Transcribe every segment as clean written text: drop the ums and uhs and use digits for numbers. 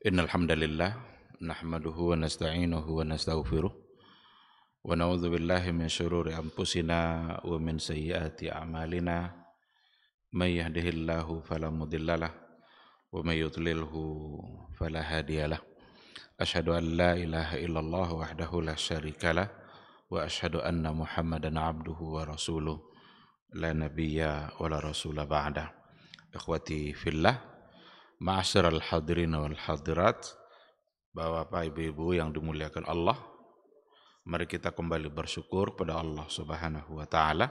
Innal hamdalillah nahmaduhu wa nasta'inuhu wa nastaghfiruh wa na'udzu billahi min syururi anfusina wa min sayyiati a'malina may yahdihillahu fala mudhillalah wa may yudlilhu fala hadiyalah. Asyhadu an la ilaha illallah wahdahu la syarikalah wa asyhadu anna Muhammadan abduhu wa rasuluh la nabiyya wa la rasula ba'da. Ikhwati fillah, ma'asyiral hadirin wal hadirat, Bapak Ibu-ibu yang dimuliakan Allah, mari kita kembali bersyukur pada Allah Subhanahu wa taala.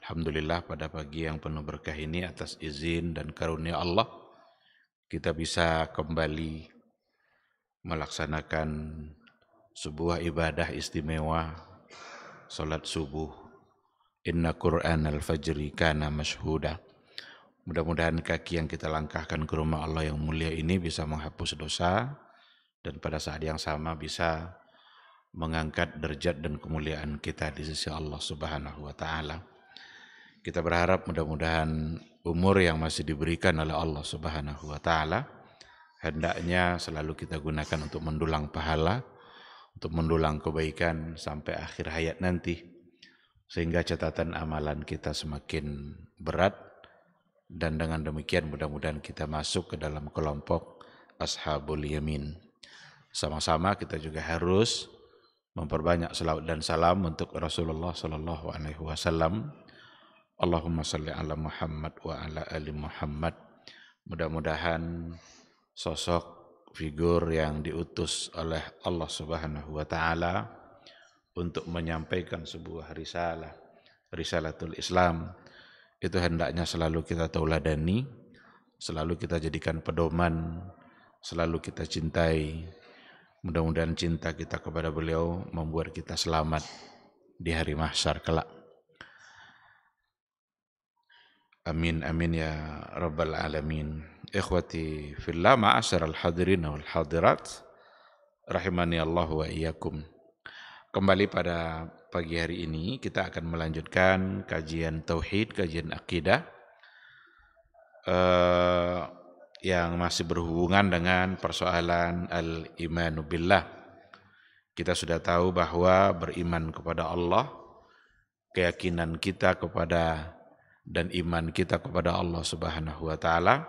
Alhamdulillah pada pagi yang penuh berkah ini atas izin dan karunia Allah kita bisa kembali melaksanakan sebuah ibadah istimewa, salat subuh. Inna Qur'anal fajri kana mashhuda. Mudah-mudahan kaki yang kita langkahkan ke rumah Allah yang mulia ini bisa menghapus dosa dan pada saat yang sama bisa mengangkat derajat dan kemuliaan kita di sisi Allah Subhanahu wa taala. Kita berharap mudah-mudahan umur yang masih diberikan oleh Allah Subhanahu wa taala hendaknya selalu kita gunakan untuk mendulang pahala, untuk mendulang kebaikan sampai akhir hayat nanti, sehingga catatan amalan kita semakin berat, dan dengan demikian mudah-mudahan kita masuk ke dalam kelompok Ashabul Yamin. Sama-sama kita juga harus memperbanyak selawat dan salam untuk Rasulullah sallallahu alaihi wasallam. Allahumma shalli ala Muhammad wa ala ali Muhammad. Mudah-mudahan sosok figur yang diutus oleh Allah Subhanahu wa taala untuk menyampaikan sebuah risalah, risalatul Islam, itu hendaknya selalu kita tauladani, selalu kita jadikan pedoman, selalu kita cintai. Mudah-mudahan cinta kita kepada beliau membuat kita selamat di hari mahsyar kelak. Amin amin ya rabbal alamin. Ikhwati fillah, ma'asyiral hadirin wal hadirat, rahimani Allah wa iyyakum. Kembali pada pagi hari ini kita akan melanjutkan kajian tauhid, kajian akidah yang masih berhubungan dengan persoalan al-imanu billah. Kita sudah tahu bahwa beriman kepada Allah, keyakinan kita kepada dan iman kita kepada Allah Subhanahu wa taala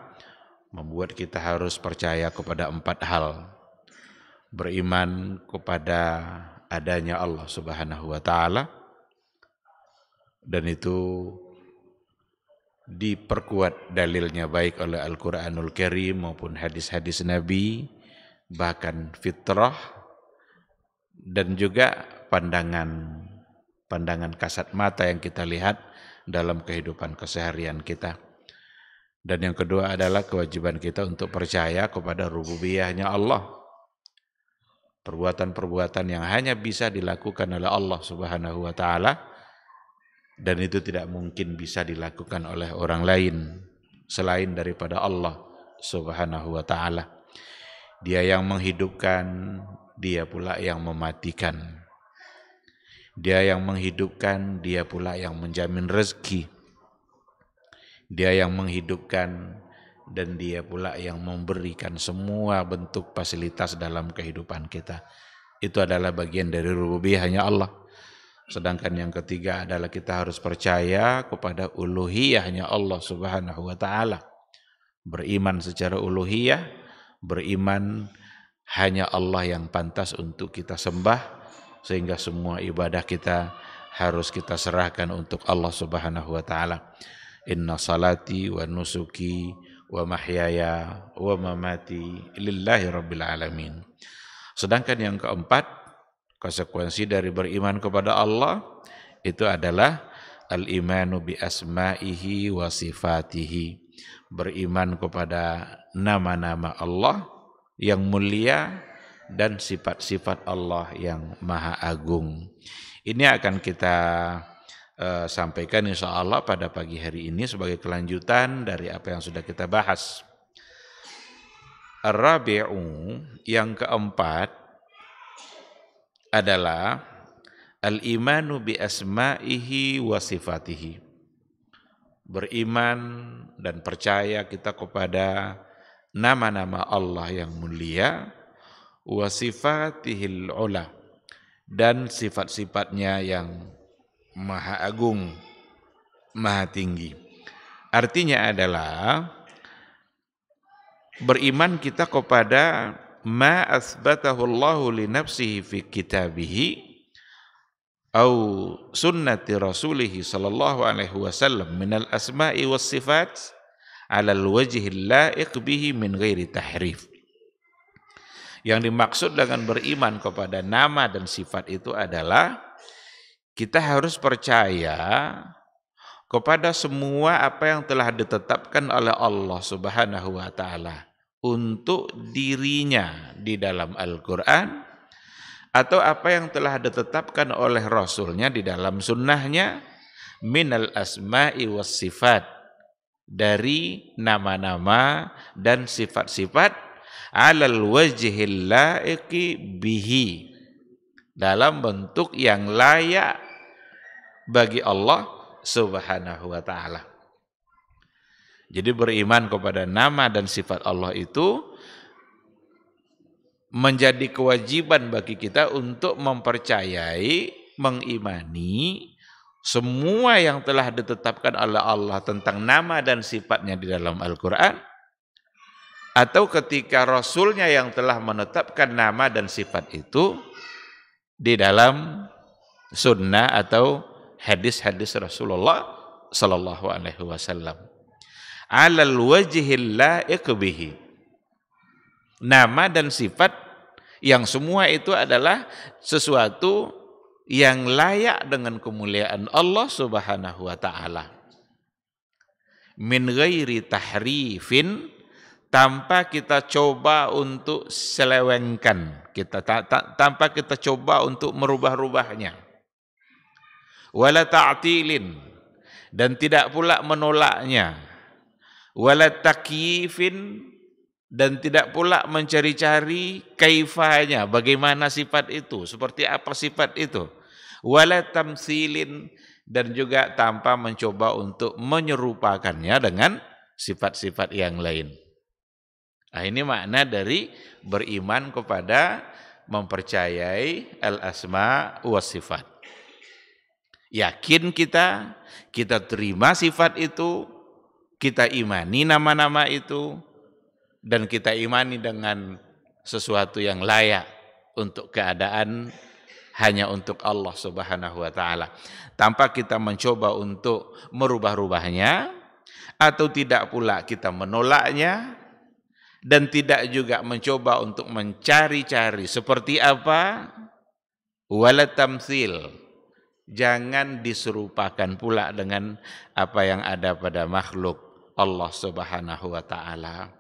membuat kita harus percaya kepada 4 hal. Beriman kepada adanya Allah Subhanahu wa taala, dan itu diperkuat dalilnya baik oleh Al-Qur'anul Karim maupun hadis-hadis Nabi, bahkan fitrah dan juga pandangan kasat mata yang kita lihat dalam kehidupan keseharian kita. Dan yang kedua adalah kewajiban kita untuk percaya kepada rububiyahnya Allah. Perbuatan-perbuatan yang hanya bisa dilakukan oleh Allah Subhanahu wa taala, dan itu tidak mungkin bisa dilakukan oleh orang lain selain daripada Allah Subhanahu wa taala. Dia yang menghidupkan, dia pula yang mematikan. Dia yang menghidupkan, dia pula yang menjamin rezeki. Dia yang menghidupkan dan dia pula yang memberikan semua bentuk fasilitas dalam kehidupan kita. Itu adalah bagian dari rububiyahnya Allah. Sedangkan yang ketiga adalah kita harus percaya kepada uluhiyahnya Allah Subhanahu wa taala. Beriman secara uluhiyah, beriman hanya Allah yang pantas untuk kita sembah, sehingga semua ibadah kita harus kita serahkan untuk Allah Subhanahu wa taala. Inna salati wa nusuki wa mahyaya wa mamati lillahi rabbil alamin. Sedangkan yang keempat, konsekuensi dari beriman kepada Allah itu adalah al-imanu bi asma'ihi wa sifatihi. Beriman kepada nama-nama Allah yang mulia dan sifat-sifat Allah yang maha agung. Ini akan kita sampaikan insyaallah pada pagi hari ini sebagai kelanjutan dari apa yang sudah kita bahas. Ar-rabi'u, yang keempat adalah al-imanu bi asma'ihi wa sifatihi. Beriman dan percaya kita kepada nama-nama Allah yang mulia, wa sifatihil ula, dan sifat-sifatnya yang maha agung, maha tinggi. Artinya adalah beriman kita kepada ma asbatahu Allahu li nafsihi fi kitabihi au sunnati rasulih sallallahu alaihi wasallam minal asma'i was sifat ala al-wajhil la'iq bihi min ghairi tahrif. Yang dimaksud dengan beriman kepada nama dan sifat itu adalah kita harus percaya kepada semua apa yang telah ditetapkan oleh Allah Subhanahu wa taala untuk dirinya di dalam Al-Qur'an, atau apa yang telah ditetapkan oleh Rasulnya di dalam sunnahnya, minal asma'i was sifat, dari nama-nama dan sifat-sifat, alal wajhil la'iqi bihi, dalam bentuk yang layak bagi Allah Subhanahu wa ta'ala. Jadi beriman kepada nama dan sifat Allah itu menjadi kewajiban bagi kita untuk mempercayai, mengimani semua yang telah ditetapkan oleh Allah tentang nama dan sifatnya di dalam Al-Quran, atau ketika Rasulnya yang telah menetapkan nama dan sifat itu di dalam sunnah atau hadis-hadis Rasulullah sallallahu alaihi wasallam. Alal wajhil la'iq bihi. Nama dan sifat yang semua itu adalah sesuatu yang layak dengan kemuliaan Allah Subhanahu wa taala. Min ghairi tahrifin, tanpa kita coba untuk selewengkan, tanpa kita coba untuk merubah-rubahnya. Wala ta'tilin, dan tidak pula menolaknya. Wala takyifin, dan tidak pula mencari-cari kaifanya, bagaimana sifat itu, seperti apa sifat itu. Wala tamsilin, dan juga tanpa mencoba untuk menyerupakannya dengan sifat-sifat yang lain. Nah, ini makna dari beriman kepada mempercayai al-asma wa sifat. Yakin kita terima sifat itu, kita imani nama-nama itu, dan kita imani dengan sesuatu yang layak untuk keadaan hanya untuk Allah Subhanahu wa taala, tanpa kita mencoba untuk merubah-rubahnya, atau tidak pula kita menolaknya, dan tidak juga mencoba untuk mencari-cari seperti apa. Wala tamtsil, jangan diserupakan pula dengan apa yang ada pada makhluk Allah Subhanahu wa taala.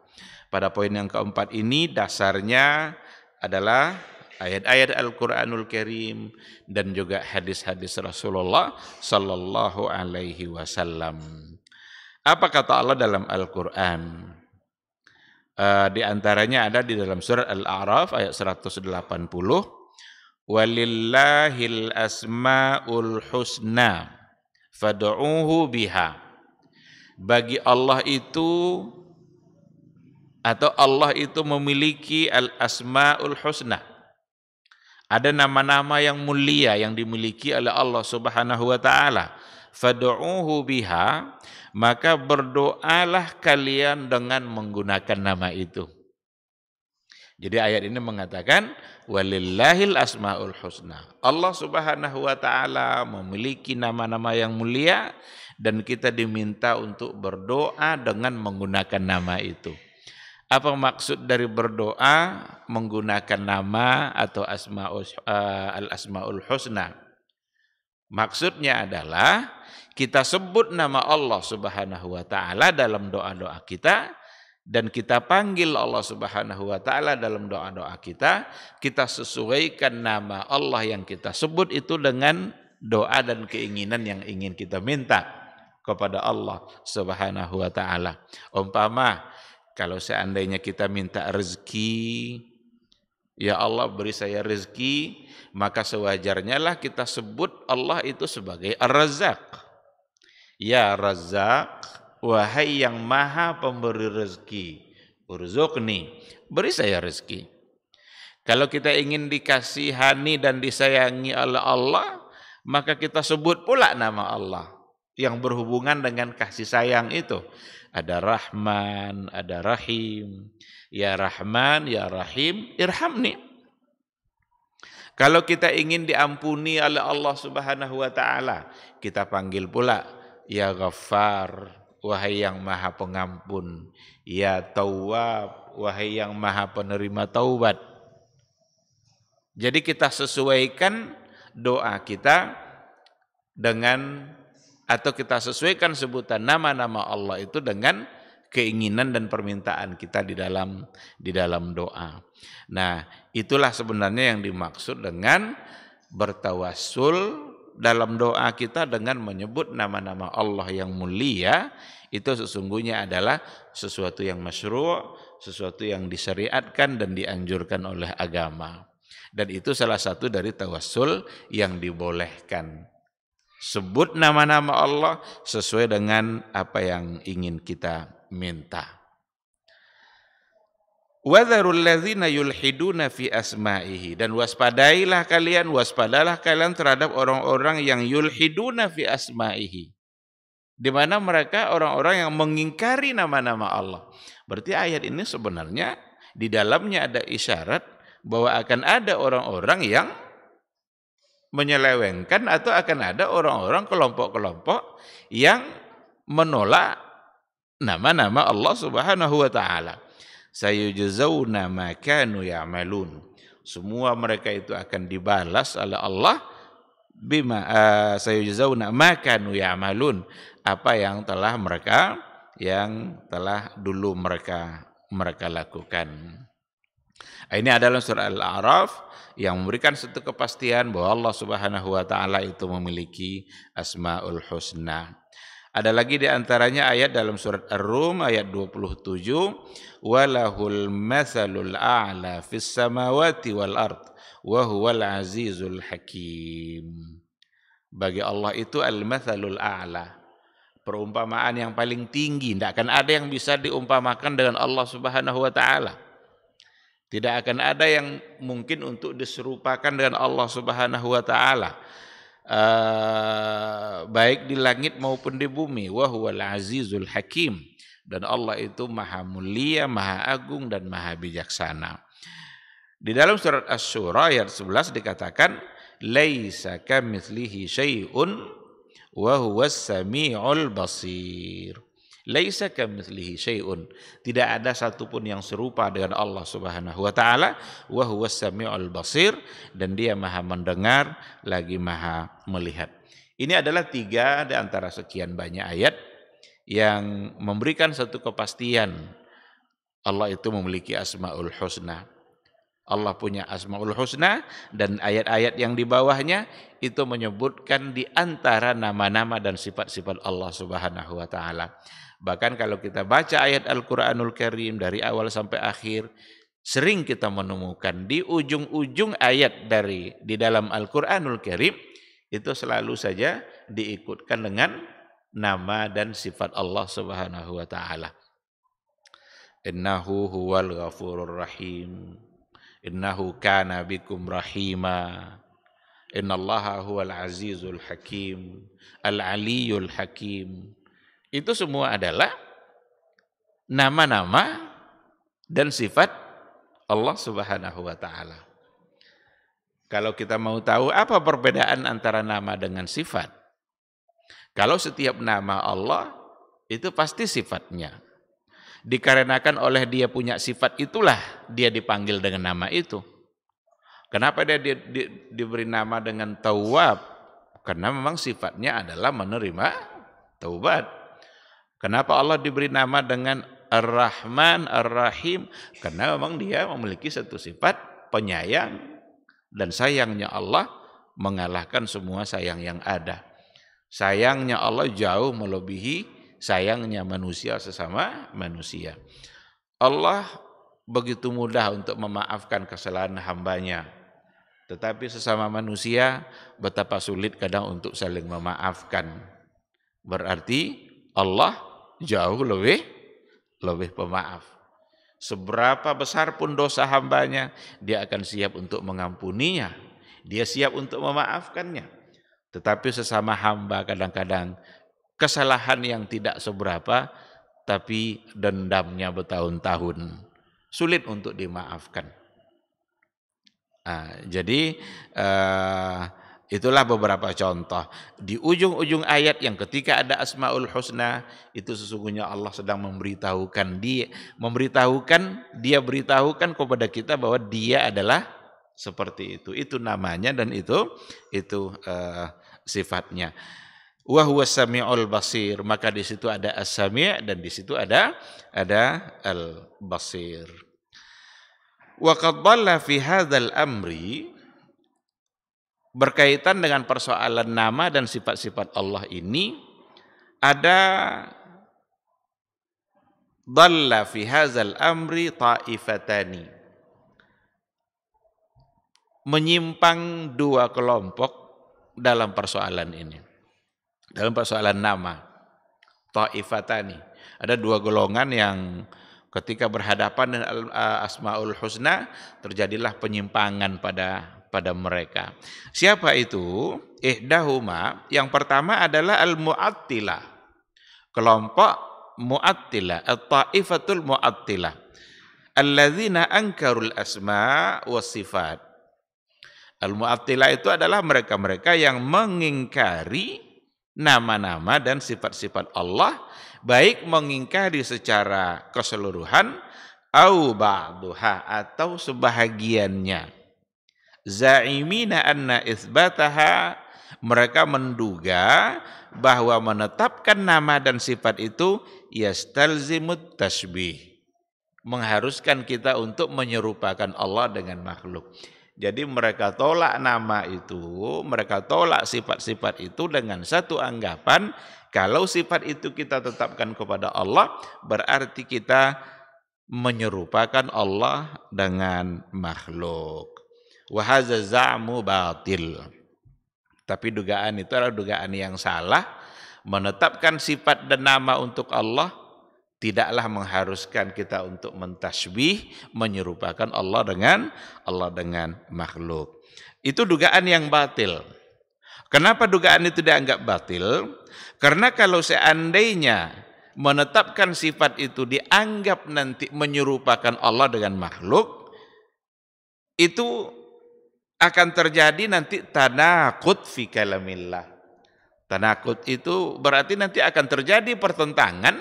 Pada poin yang keempat ini dasarnya adalah ayat-ayat Al-Qur'anul Karim dan juga hadis-hadis Rasulullah sallallahu alaihi wasallam. Apa kata Allah dalam Al-Qur'an? Di antaranya ada di dalam surat Al-A'raf ayat 180. Walillahil asmaul husna fad'uuhu biha. Bagi Allah itu, atau Allah itu memiliki al-asmaul husna. Ada nama-nama yang mulia yang dimiliki oleh Allah Subhanahu wa taala. Fad'uuhu biha, maka berdoalah kalian dengan menggunakan nama itu. Jadi ayat ini mengatakan walillahil asmaul husna. Allah Subhanahu wa taala memiliki nama-nama yang mulia dan kita diminta untuk berdoa dengan menggunakan nama itu. Apa maksud dari berdoa menggunakan nama atau al-asmaul husna? Maksudnya adalah kita sebut nama Allah Subhanahu wa taala dalam doa-doa kita, dan kita panggil Allah Subhanahu wa taala dalam doa-doa kita sesuaikan nama Allah yang kita sebut itu dengan doa dan keinginan yang ingin kita minta kepada Allah Subhanahu wa taala. Umpama kalau seandainya kita minta rezeki, ya Allah beri saya rezeki, maka sewajarnya lah kita sebut Allah itu sebagai Ar-Razzaq. Ya Razzaq, wahai yang maha pemberi rezeki, urzuqni, beri saya rezeki. Kalau kita ingin dikasihani dan disayangi oleh Allah, maka kita sebut pula nama Allah yang berhubungan dengan kasih sayang itu. Ada Rahman, ada Rahim. Ya Rahman, ya Rahim, irhamni. Kalau kita ingin diampuni oleh Allah Subhanahu wa taala, kita panggil pula ya Ghaffar, wahai yang Maha Pengampun, ya Tawwab, wahai yang Maha Penerima taubat. Jadi kita sesuaikan doa kita dengan, atau kita sesuaikan sebutan nama-nama Allah itu dengan keinginan dan permintaan kita di dalam doa. Nah, itulah sebenarnya yang dimaksud dengan bertawassul dalam doa kita dengan menyebut nama-nama Allah yang mulia. Itu sesungguhnya adalah sesuatu yang masyru', sesuatu yang disyariatkan dan dianjurkan oleh agama. Dan itu salah satu dari tawassul yang dibolehkan. Sebut nama-nama Allah sesuai dengan apa yang ingin kita minta. Wadharul ladzina yulhiduna fi asma'ihi, dan waspadalah kalian terhadap orang-orang yang yulhiduna fi asma'ihi, di mana mereka orang-orang yang mengingkari nama-nama Allah. Berarti ayat ini sebenarnya di dalamnya ada isyarat bahwa akan ada orang-orang yang menyelewengkan, atau akan ada orang-orang kelompok-kelompok yang menolak nama-nama Allah Subhanahu wa taala. Sayujzauna ma kanu ya'malun. Semua mereka itu akan dibalas oleh Allah bima sayujzauna ma kanu ya'malun, apa yang telah dulu mereka lakukan. Ini adalah surah Al-A'raf yang memberikan satu kepastian bahwa Allah Subhanahu wa taala itu memiliki Asmaul Husna. Ada lagi di antaranya ayat dalam surat Ar-Rum ayat 27, walahul matsalul a'la fis samawati wal ard wa huwal azizul hakim. Bagi Allah itu al-matsalul a'la, perumpamaan yang paling tinggi. Tidak akan ada yang bisa diumpamakan dengan Allah Subhanahu wa taala. Tidak akan ada yang mungkin untuk diserupakan dengan Allah Subhanahu wa taala, baik di langit maupun di bumi. Wa huwal azizul hakim, dan Allah itu maha mulia, maha agung, dan maha bijaksana. Di dalam surat Asy-Syura ayat 11 dikatakan laisa kamitslihi syai'un wa huwas samiul basir. Laisa kamitslihi syai'un, tidak ada satupun yang serupa dengan Allah Subhanahu wa taala, wa huwas samiul basir, dan dia maha mendengar lagi maha melihat. Ini adalah 3 di antara sekian banyak ayat yang memberikan satu kepastian Allah itu memiliki Asmaul Husna. Allah punya Asmaul Husna, dan ayat-ayat yang di bawahnya itu menyebutkan di antara nama-nama dan sifat-sifat Allah Subhanahu wa taala. Bahkan kalau kita baca ayat Al-Qur'anul Karim dari awal sampai akhir, sering kita menemukan di ujung-ujung ayat di dalam Al-Qur'anul Karim itu selalu saja diikutkan dengan nama dan sifat Allah Subhanahu wa taala. Innahu huwal ghafurur rahim. Innahu kana bikum rahima. Innallaha huwal azizul hakim, al-aliyul hakim. Itu semua adalah nama-nama dan sifat Allah Subhanahu wa taala. Kalau kita mau tahu apa perbedaan antara nama dengan sifat, kalau setiap nama Allah itu pasti sifatnya. Dikarenakan oleh dia punya sifat itulah dia dipanggil dengan nama itu. Kenapa dia diberi nama dengan Tawwab? Karena memang sifatnya adalah menerima taubat. Kenapa Allah diberi nama dengan Ar-Rahman, Ar-Rahim? Karena memang dia memiliki satu sifat penyayang, dan sayangnya Allah mengalahkan semua sayang yang ada. Sayangnya Allah jauh melebihi sayangnya manusia sesama manusia. Allah begitu mudah untuk memaafkan kesalahan hambanya, tetapi sesama manusia betapa sulit kadang untuk saling memaafkan. Berarti Allah jauh lebih pemaaf. Seberapa besar pun dosa hambanya, dia akan siap untuk mengampuninya. Dia siap untuk memaafkannya. Tetapi sesama hamba kadang-kadang kesalahan yang tidak seberapa, tapi dendamnya bertahun-tahun. Sulit untuk dimaafkan. Jadi itulah beberapa contoh. Di ujung-ujung ayat yang ketika ada Asmaul Husna, itu sesungguhnya Allah sedang memberitahukan dia beritahukan kepada kita bahwa dia adalah seperti itu. Itu namanya dan itu sifatnya. Wa huwas samiul basir, maka di situ ada as-sami' dan di situ ada al-basir. Wa qad dhalla fi hadzal amri, berkaitan dengan persoalan nama dan sifat-sifat Allah ini, ada dhalla fi hadzal amri ta'ifatani, menyimpang dua kelompok dalam persoalan ini. Dalam persoalan nama, ta'ifatani, ada dua golongan yang ketika berhadapan dengan Asmaul Husna terjadilah penyimpangan pada mereka. Siapa itu? Ihdahuma, yang pertama adalah al-mu'attilah, kelompok mu'attilah, at-ta'ifatul mu'attilah, alladzina ankarul asma' was sifat. Al-mu'attilah itu adalah mereka-mereka yang mengingkari nama-nama dan sifat-sifat Allah, baik mengingkari secara keseluruhan au ba'duha, atau sebahagiannya. Za'imina anna itsbataha, mereka menduga bahwa menetapkan nama dan sifat itu yastalzimut tasbih, mengharuskan kita untuk menyerupakan Allah dengan makhluk. Jadi mereka tolak nama itu, mereka tolak sifat-sifat itu dengan satu anggapan, kalau sifat itu kita tetapkan kepada Allah, berarti kita menyerupakan Allah dengan makhluk. Wa hadza za'mu batil. Tapi dugaan itu adalah dugaan yang salah. Menetapkan sifat dan nama untuk Allah tidaklah mengharuskan kita untuk mentasbih, menyerupakan Allah dengan makhluk. Itu dugaan yang batil. Kenapa dugaan itu dianggap batil? Karena kalau seandainya menetapkan sifat itu dianggap nanti menyerupakan Allah dengan makhluk, itu akan terjadi nanti tanaqud fi kalamillah. Tanaqud itu berarti nanti akan terjadi pertentangan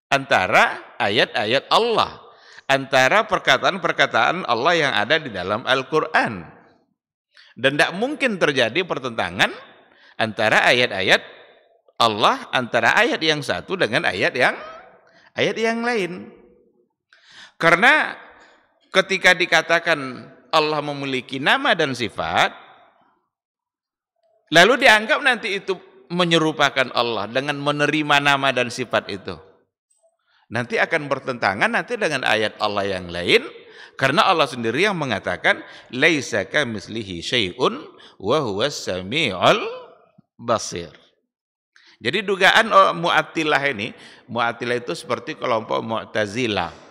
antara ayat-ayat Allah, antara perkataan-perkataan Allah yang ada di dalam Al-Quran. Dan tidak mungkin terjadi pertentangan antara ayat-ayat Allah, antara ayat yang satu dengan ayat yang lain. Karena ketika dikatakan Allah memiliki nama dan sifat, lalu dianggap nanti itu menyerupakan Allah dengan menerima nama dan sifat itu, nanti akan bertentangan nanti dengan ayat Allah yang lain, karena Allah sendiri yang mengatakan laisa kamitslihi syai'un wa huwas samiul basir. Jadi dugaan Mu'attilah ini, Mu'attilah itu seperti kelompok Mu'tazilah.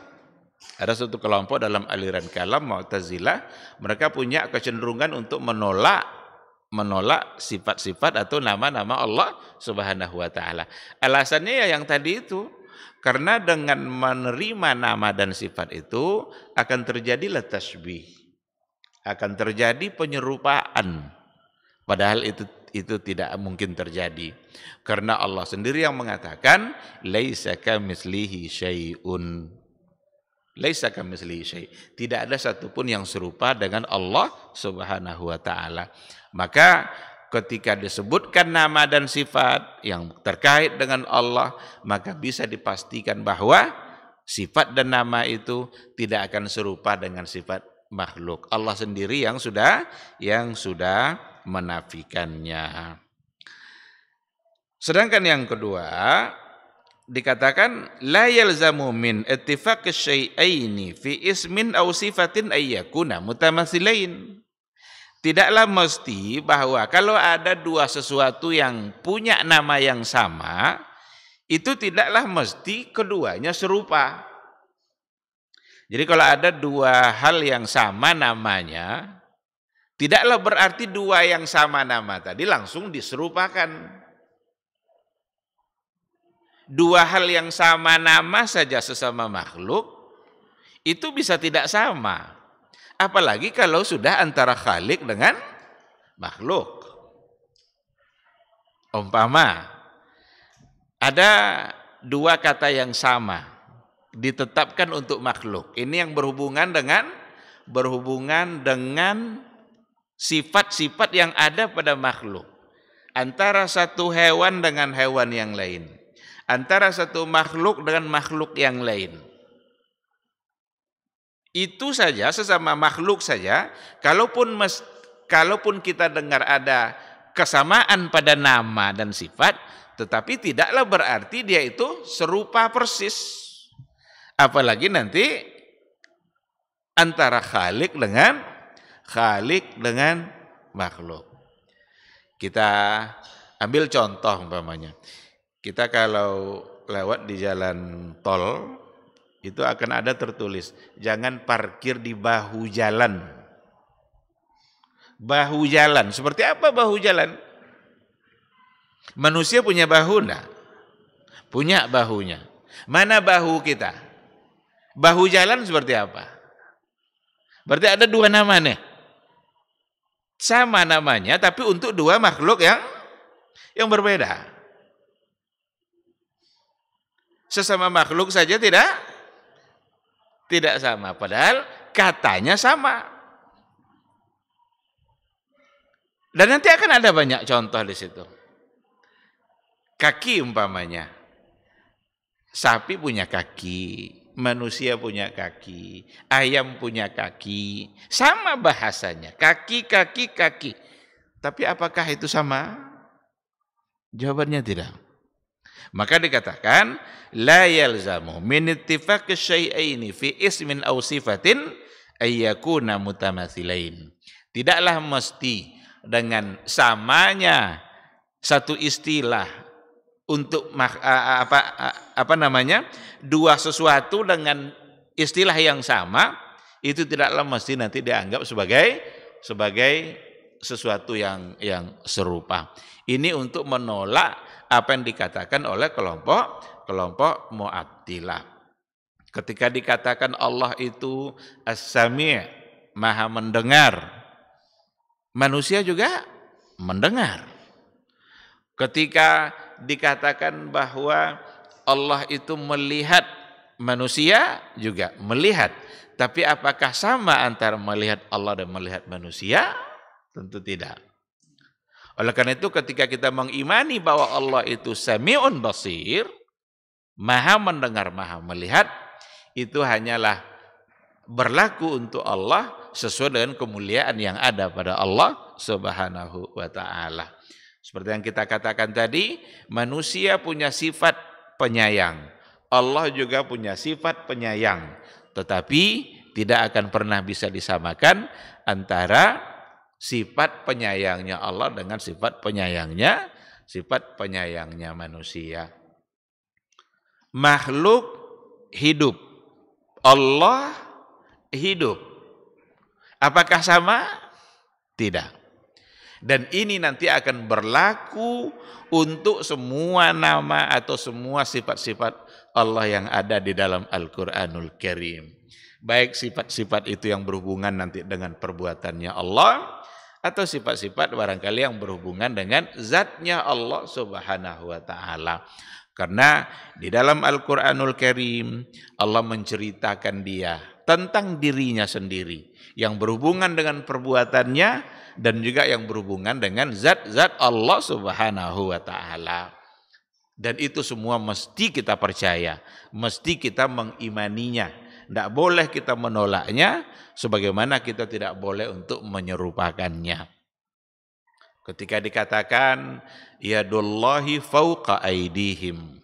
Ada satu kelompok dalam aliran kalam Mu'tazilah, mereka punya kecenderungan untuk menolak sifat-sifat atau nama-nama Allah Subhanahu wa taala. Alasannya ya yang tadi itu, karena dengan menerima nama dan sifat itu akan terjadilah tasbih, akan terjadi penyerupaan. Padahal itu tidak mungkin terjadi. Karena Allah sendiri yang mengatakan laisa kamitslihi syai'un. Laisa kamitslihi syai'. Tidak ada satupun yang serupa dengan Allah Subhanahu wa taala. Maka ketika disebutkan nama dan sifat yang terkait dengan Allah, maka bisa dipastikan bahwa sifat dan nama itu tidak akan serupa dengan sifat makhluk. Allah sendiri yang sudah menafikannya. Sedangkan yang kedua dikatakan la yalzamu min ittifaqi syai'aini fi ismin aw sifatin ayyakuna mutamatsilain. Tidaklah mesti bahwa kalau ada dua sesuatu yang punya nama yang sama, itu tidaklah mesti keduanya serupa. Jadi kalau ada dua hal yang sama namanya, tidaklah berarti dua yang sama nama tadi langsung diserupakan. Dua hal yang sama nama saja sesama makhluk, itu bisa tidak sama. Apalagi kalau sudah antara khalik dengan makhluk. Umpama, ada dua kata yang sama, ditetapkan untuk makhluk. Ini yang berhubungan dengan sifat-sifat yang ada pada makhluk. Antara satu hewan dengan hewan yang lain. Antara satu makhluk dengan makhluk yang lain. Itu saja, sesama makhluk saja, kalaupun kita dengar ada kesamaan pada nama dan sifat, tetapi tidaklah berarti dia itu serupa persis. Apalagi nanti antara khalik dengan makhluk. Kita ambil contoh umpamanya. Kita kalau lewat di jalan tol, itu akan ada tertulis, jangan parkir di bahu jalan. Bahu jalan, seperti apa bahu jalan? Manusia punya bahu enggak? Punya bahunya. Mana bahu kita? Bahu jalan seperti apa? Berarti ada dua nama nih. Sama namanya, tapi untuk dua makhluk yang berbeda. Sesama makhluk saja tidak sama, padahal katanya sama. Dan nanti akan ada banyak contoh di situ. Kaki umpamanya. Sapi punya kaki, manusia punya kaki, ayam punya kaki. Sama bahasanya, kaki. Tapi apakah itu sama? Jawabannya tidak. Maka dikatakan la yalzamu min ittifaqi syai'aini fi ismin aw sifatin ayyakuna mutamathilain. Tidaklah mesti dengan samanya satu istilah untuk dua sesuatu dengan istilah yang sama, itu tidaklah mesti nanti dianggap sebagai sesuatu yang serupa. Ini untuk menolak apa yang dikatakan oleh kelompok Mu'attilah. Ketika dikatakan Allah itu As-Sami', Maha mendengar, manusia juga mendengar. Ketika dikatakan bahwa Allah itu melihat, manusia juga melihat. Tapi apakah sama antara melihat Allah dan melihat manusia? Tentu tidak. Oleh karena itu ketika kita mengimani bahwa Allah itu Sami'un Basir, Maha mendengar, Maha melihat, itu hanyalah berlaku untuk Allah sesuai dengan kemuliaan yang ada pada Allah Subhanahu wa ta'ala. Seperti yang kita katakan tadi, manusia punya sifat penyayang. Allah juga punya sifat penyayang. Tetapi tidak akan pernah bisa disamakan antara sifat penyayangnya Allah dengan sifat penyayangnya manusia. Makhluk hidup, Allah hidup. Apakah sama? Tidak. Dan ini nanti akan berlaku untuk semua nama atau semua sifat-sifat Allah yang ada di dalam Al-Quranul Karim. Baik sifat-sifat itu yang berhubungan nanti dengan perbuatannya Allah, atau sifat-sifat barangkali yang berhubungan dengan zatnya Allah Subhanahu wa ta'ala. Karena di dalam Al-Quranul Karim Allah menceritakan dia tentang dirinya sendiri yang berhubungan dengan perbuatannya dan juga yang berhubungan dengan zat-zat Allah Subhanahu wa ta'ala. Dan itu semua mesti kita percaya, mesti kita mengimaninya. Tidak boleh kita menolaknya, sebagaimana kita tidak boleh untuk menyerupakannya. Ketika dikatakan yadullahi fauqa aidihim,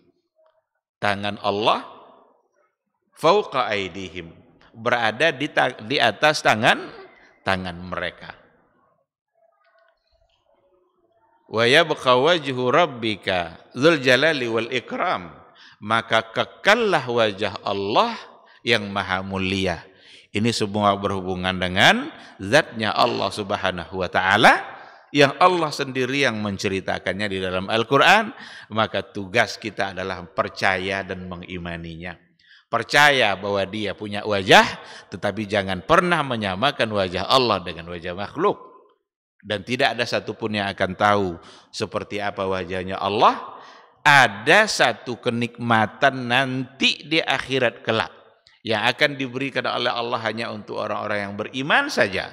tangan Allah fauqa aidihim, berada di atas tangan mereka. Wa yabqa wajhu rabbika dzul jalali wal ikram, maka kekallah wajah Allah yang maha mulia. Ini semua berhubungan dengan zatnya Allah Subhanahu wa taala yang Allah sendiri yang menceritakannya di dalam Al-Qur'an, maka tugas kita adalah percaya dan mengimaninya. Percaya bahwa dia punya wajah, tetapi jangan pernah menyamakan wajah Allah dengan wajah makhluk. Dan tidak ada satupun yang akan tahu seperti apa wajahnya Allah. Ada satu kenikmatan nanti di akhirat kelak yang akan diberikan oleh Allah hanya untuk orang-orang yang beriman saja.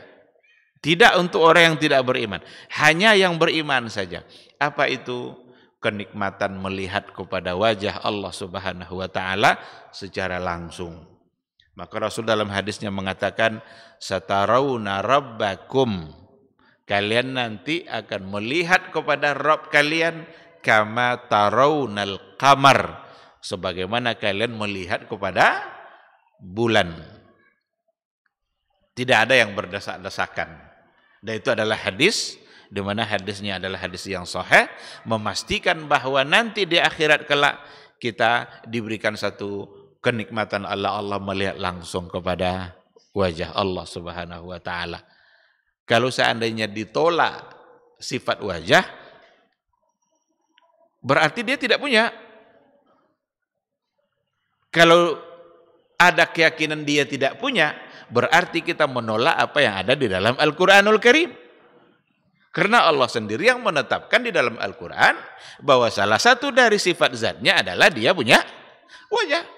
Tidak untuk orang yang tidak beriman. Hanya yang beriman saja. Apa itu? Kenikmatan melihat kepada wajah Allah Subhanahu wa taala secara langsung. Maka Rasul dalam hadisnya mengatakan, "Satarawna rabbakum." Kalian nanti akan melihat kepada Rabb kalian kama tarawnal qamar, sebagaimana kalian melihat kepada bulan. Tidak ada yang berdesak-desakan. Dan itu adalah hadis, di mana hadisnya adalah hadis yang sahih, memastikan bahwa nanti di akhirat kelak kita diberikan satu kenikmatan Allah melihat langsung kepada wajah Allah Subhanahu wa taala. Kalau seandainya ditolak sifat wajah, berarti dia tidak punya. Kalau ada keyakinan dia tidak punya, berarti kita menolak apa yang ada di dalam Al-Quranul Karim. Karena Allah sendiri yang menetapkan di dalam Al-Quran bahwa salah satu dari sifat zatnya adalah dia punya wajah.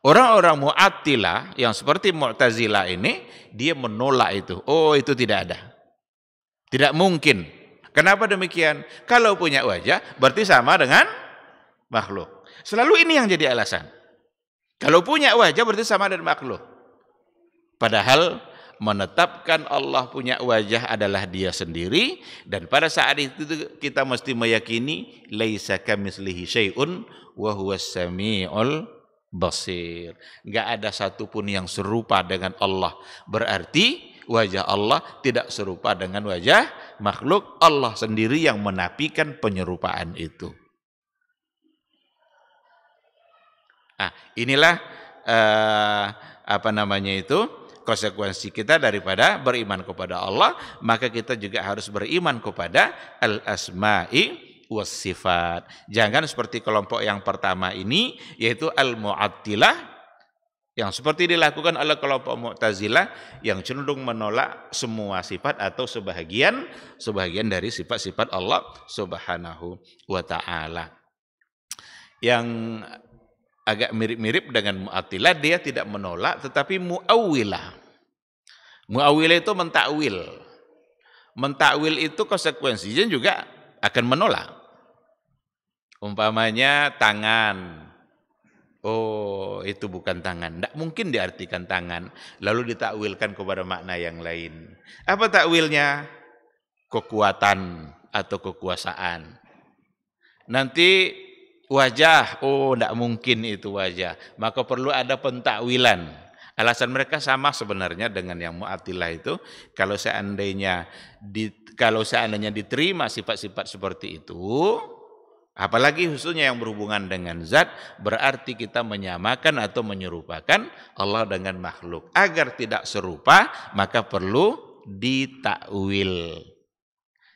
Orang-orang Mu'attilah yang seperti Mu'tazilah ini, dia menolak itu. Oh, itu tidak ada. Tidak mungkin. Kenapa demikian? Kalau punya wajah, berarti sama dengan makhluk. Selalu ini yang jadi alasan. Kalau punya wajah, berarti sama dengan makhluk. Padahal menetapkan Allah punya wajah adalah dia sendiri. Dan pada saat itu kita mesti meyakini, laisa kamitslihi syai'un wa huwas samiul basir. Enggak ada satupun yang serupa dengan Allah. Berarti wajah Allah tidak serupa dengan wajah makhluk. Allah sendiri yang menafikan penyerupaan itu. Inilah konsekuensi kita daripada beriman kepada Allah. Maka kita juga harus beriman kepada al-asma'i was-sifat. Jangan seperti kelompok yang pertama ini, yaitu al-Mu'attilah, yang seperti dilakukan oleh kelompok Mu'tazilah yang cenderung menolak semua sifat atau sebahagian dari sifat-sifat Allah Subhanahu wa taala. Yang agak mirip-mirip dengan Mu'attilah, dia tidak menolak tetapi mu'awwilah. Mu'awwilah itu mentakwil. Mentakwil itu konsekuensinya juga akan menolak. Umpamanya tangan. Oh, itu bukan tangan. Tidak mungkin diartikan tangan. Lalu ditakwilkan kepada makna yang lain. Apa takwilnya? Kekuatan atau kekuasaan. Nanti wajah. Oh, tidak mungkin itu wajah. Maka perlu ada pentakwilan. Alasan mereka sama sebenarnya dengan yang Mu'attilah itu. Kalau seandainya diterima sifat-sifat seperti itu, apalagi khususnya yang berhubungan dengan zat, berarti kita menyamakan atau menyerupakan Allah dengan makhluk. Agar tidak serupa, maka perlu ditakwil.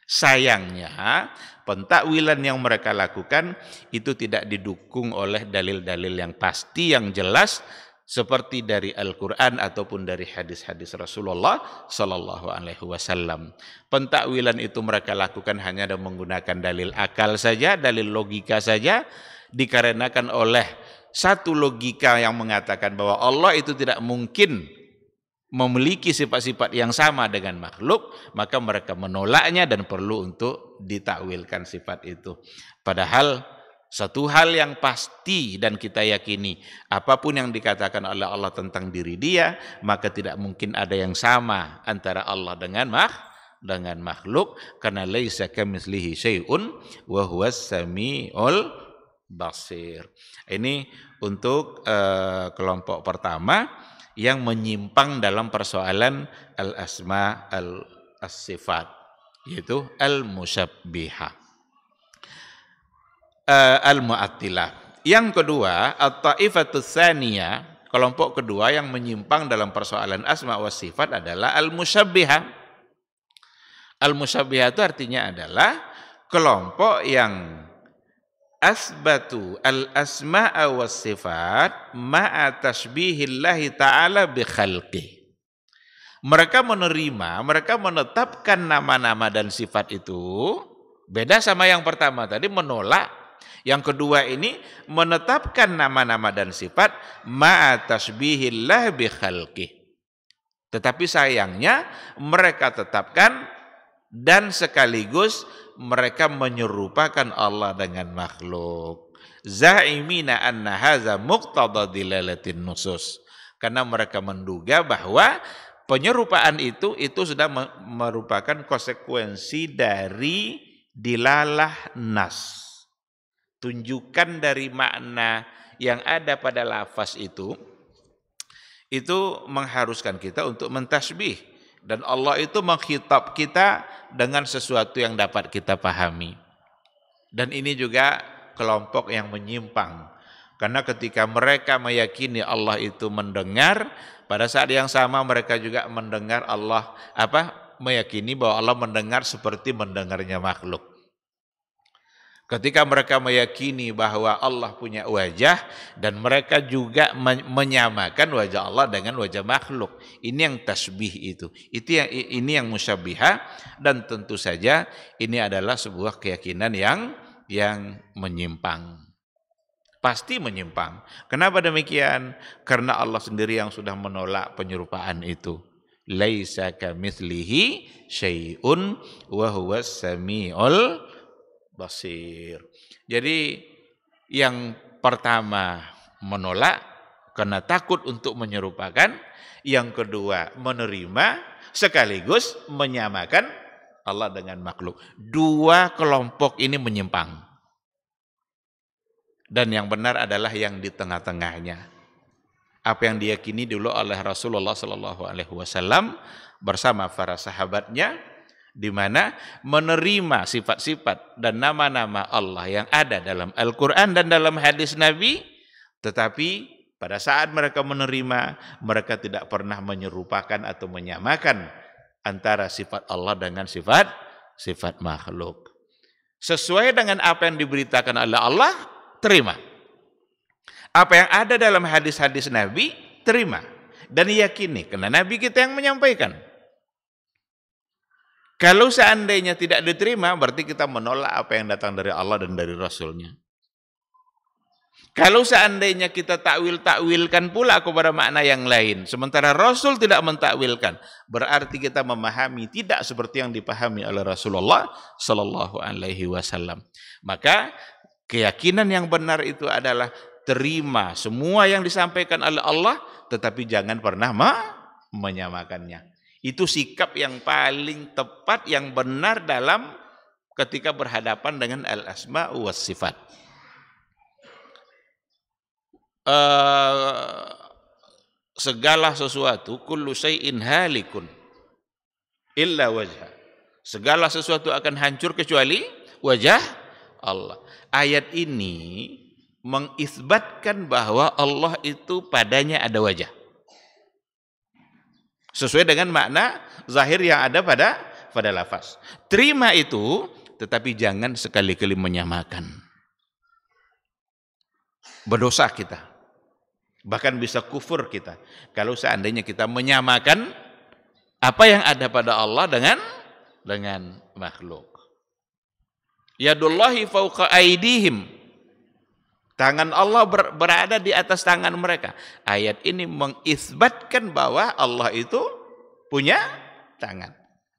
Sayangnya, pentakwilan yang mereka lakukan itu tidak didukung oleh dalil-dalil yang pasti, yang jelas, seperti dari Al-Quran ataupun dari hadis-hadis Rasulullah Sallallahu Alaihi Wasallam. Pentakwilan itu mereka lakukan hanya dengan menggunakan dalil akal saja, dalil logika saja, dikarenakan oleh satu logika yang mengatakan bahwa Allah itu tidak mungkin memiliki sifat-sifat yang sama dengan makhluk, maka mereka menolaknya dan perlu untuk ditakwilkan sifat itu. Padahal satu hal yang pasti dan kita yakini, apapun yang dikatakan oleh Allah tentang diri dia, maka tidak mungkin ada yang sama antara Allah dengan makhluk, karena laisa kamitslihi syai'un wa huwas samiul basir. Ini untuk kelompok pertama yang menyimpang dalam persoalan al-asma al-sifat, yaitu al-musyabbihah. Al-Mu'attilah. Yang kedua, at-ta'ifatus tsaniyah, kelompok kedua yang menyimpang dalam persoalan asma wa sifat adalah al-musyabbihah. Al-musyabbihah itu artinya adalah kelompok yang asbatu al-asma'a was sifat ma'a tashbihillahi ta'ala bi khalqih. Mereka menerima, mereka menetapkan nama-nama dan sifat itu, beda sama yang pertama tadi menolak. Yang kedua ini menetapkan nama-nama dan sifat ma'a tashbihillah bi khalqih. Tetapi sayangnya mereka tetapkan dan sekaligus mereka menyerupakan Allah dengan makhluk. Za'imina anna hadza muqtada dilalatin nusus. Karena mereka menduga bahwa penyerupaan itu sudah merupakan konsekuensi dari dilalah nas. Tunjukkan dari makna yang ada pada lafaz itu mengharuskan kita untuk mentasbih. Dan Allah itu mengkhitab kita dengan sesuatu yang dapat kita pahami. Dan ini juga kelompok yang menyimpang. Karena ketika mereka meyakini Allah itu mendengar, pada saat yang sama mereka juga mendengar Allah, meyakini bahwa Allah mendengar seperti mendengarnya makhluk. Ketika mereka meyakini bahwa Allah punya wajah dan mereka juga menyamakan wajah Allah dengan wajah makhluk. Ini yang tasbih itu. Ini yang musyabbiha, dan tentu saja ini adalah sebuah keyakinan yang menyimpang. Pasti menyimpang. Kenapa demikian? Karena Allah sendiri yang sudah menolak penyerupaan itu. Laisa kamitslihi syai'un wa huwas samiul basir. Jadi yang pertama menolak karena takut untuk menyerupakan, yang kedua menerima sekaligus menyamakan Allah dengan makhluk. Dua kelompok ini menyimpang. Dan yang benar adalah yang di tengah-tengahnya. Apa yang diyakini dulu oleh Rasulullah SAW bersama para sahabatnya, di mana menerima sifat-sifat dan nama-nama Allah yang ada dalam Al-Quran dan dalam hadis Nabi, tetapi pada saat mereka menerima, mereka tidak pernah menyerupakan atau menyamakan antara sifat Allah dengan sifat makhluk. Sesuai dengan apa yang diberitakan oleh Allah, terima. Apa yang ada dalam hadis-hadis Nabi, terima. Dan yakini, karena Nabi kita yang menyampaikan. Kalau seandainya tidak diterima, berarti kita menolak apa yang datang dari Allah dan dari Rasulnya. Kalau seandainya kita takwil-takwilkan pula kepada makna yang lain, sementara Rasul tidak mentakwilkan, berarti kita memahami tidak seperti yang dipahami oleh Rasulullah Sallallahu Alaihi Wasallam. Maka keyakinan yang benar itu adalah terima semua yang disampaikan oleh Allah, tetapi jangan pernah menyamakannya. Itu sikap yang paling tepat, yang benar dalam ketika berhadapan dengan al-asma was sifat. Segala sesuatu, kullu syai'in halikun illa wajha. Segala sesuatu akan hancur kecuali wajah Allah. Ayat ini mengisbatkan bahwa Allah itu padanya ada wajah. Sesuai dengan makna zahir yang ada pada lafaz. Terima itu, tetapi jangan sekali-kali menyamakan. Berdosa kita. Bahkan bisa kufur kita. Kalau seandainya kita menyamakan apa yang ada pada Allah dengan makhluk. Yadullahi fauqa aidihim. Tangan Allah berada di atas tangan mereka. Ayat ini mengisbatkan bahwa Allah itu punya tangan.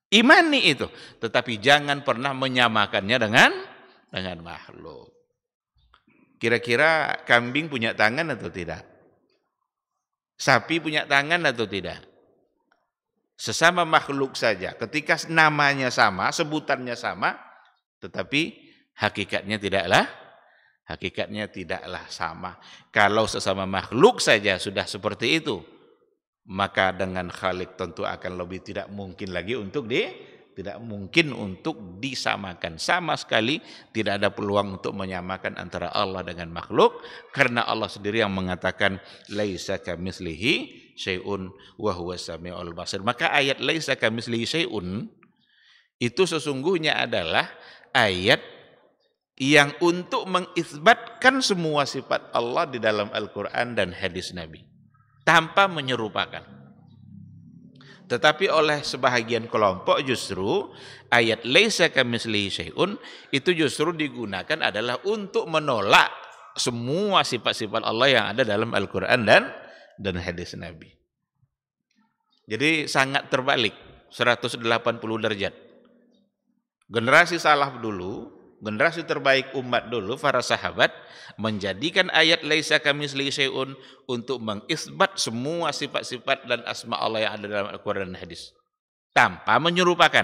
Imani itu. Tetapi jangan pernah menyamakannya dengan makhluk. Kira-kira kambing punya tangan atau tidak? Sapi punya tangan atau tidak? Sesama makhluk saja. Ketika namanya sama, sebutannya sama, tetapi hakikatnya tidaklah sama. Kalau sesama makhluk saja sudah seperti itu, maka dengan Khalik tentu akan lebih tidak mungkin lagi untuk Tidak mungkin untuk disamakan. Sama sekali tidak ada peluang untuk menyamakan antara Allah dengan makhluk. Karena Allah sendiri yang mengatakan, laisa kamitslihi syai'un wa huwas samiul basir. Maka ayat laisa kamitslihi syai'un itu sesungguhnya adalah ayat yang untuk mengisbatkan semua sifat Allah di dalam Al-Quran dan hadis Nabi tanpa menyerupakan. Tetapi oleh sebahagian kelompok justru ayat laisa kamitslihi syai'un itu justru digunakan adalah untuk menolak semua sifat-sifat Allah yang ada dalam Al-Quran dan hadis Nabi. Jadi sangat terbalik 180 derajat. Generasi salaf dulu, generasi terbaik umat dulu, para sahabat menjadikan ayat laisa kamitslihi syai'un untuk mengisbat semua sifat-sifat dan asma Allah yang ada dalam Al-Quran dan hadis tanpa menyerupakan.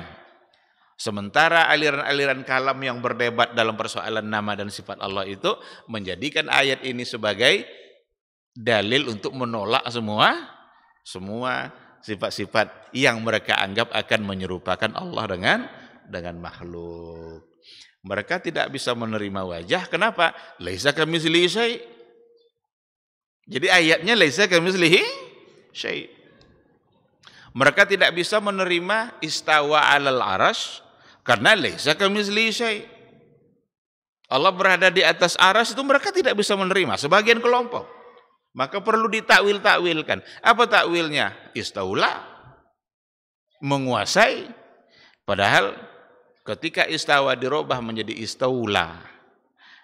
Sementara aliran-aliran kalam yang berdebat dalam persoalan nama dan sifat Allah itu menjadikan ayat ini sebagai dalil untuk menolak semua sifat-sifat yang mereka anggap akan menyerupakan Allah dengan makhluk. Mereka tidak bisa menerima wajah. Kenapa? Laisa kamitslihi syai'. Jadi ayatnya laisa kamitslihi syai'. Mereka tidak bisa menerima istawa 'alal arsy karena laisa kamitslihi syai'. Allah berada di atas arsy itu mereka tidak bisa menerima, sebagian kelompok. Maka perlu ditakwil-takwilkan. Apa takwilnya? Istaula, menguasai. Padahal ketika istawa dirubah menjadi istaula,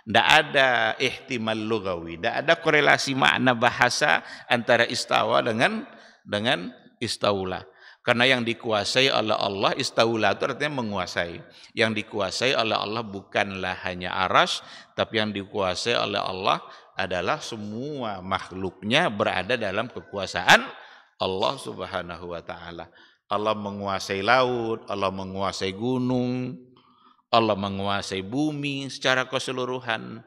tidak ada ihtimal lugawi, tidak ada korelasi makna bahasa antara istawa dengan istaula. Karena yang dikuasai oleh Allah, istaula itu artinya menguasai. Yang dikuasai oleh Allah bukanlah hanya arsy, tapi yang dikuasai oleh Allah adalah semua makhluknya berada dalam kekuasaan Allah Subhanahu wa ta'ala. Allah menguasai laut, Allah menguasai gunung, Allah menguasai bumi secara keseluruhan.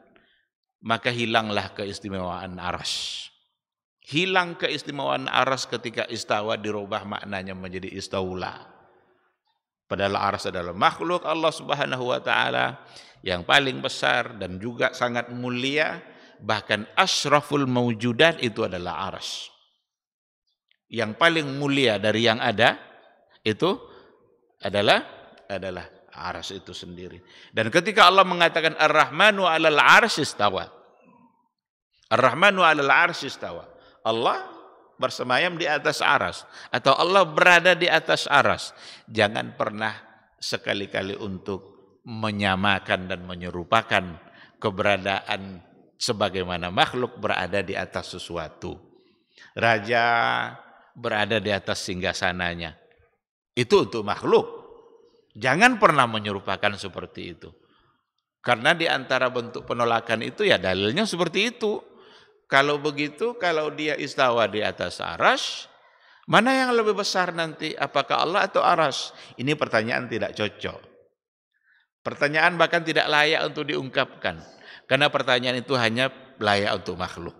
Maka hilanglah keistimewaan arsy. Hilang keistimewaan arsy ketika istawa dirubah maknanya menjadi istaula. Padahal arsy adalah makhluk Allah Subhanahu wa ta'ala yang paling besar dan juga sangat mulia. Bahkan asyraful mawjudat itu adalah arsy. Yang paling mulia dari yang ada itu adalah arsy itu sendiri. Dan ketika Allah mengatakan Ar-Rahmanu 'alal 'arsy istawa. Ar-Rahmanu 'alal 'arsy istawa. Allah bersemayam di atas arsy atau Allah berada di atas arsy. Jangan pernah sekali-kali untuk menyamakan dan menyerupakan keberadaan sebagaimana makhluk berada di atas sesuatu. Raja berada di atas singgasananya. Itu untuk makhluk. Jangan pernah menyerupakan seperti itu. Karena di antara bentuk penolakan itu ya dalilnya seperti itu. Kalau begitu, kalau dia istawa di atas arsy, mana yang lebih besar nanti? Apakah Allah atau arsy? Ini pertanyaan tidak cocok. Pertanyaan bahkan tidak layak untuk diungkapkan. Karena pertanyaan itu hanya layak untuk makhluk.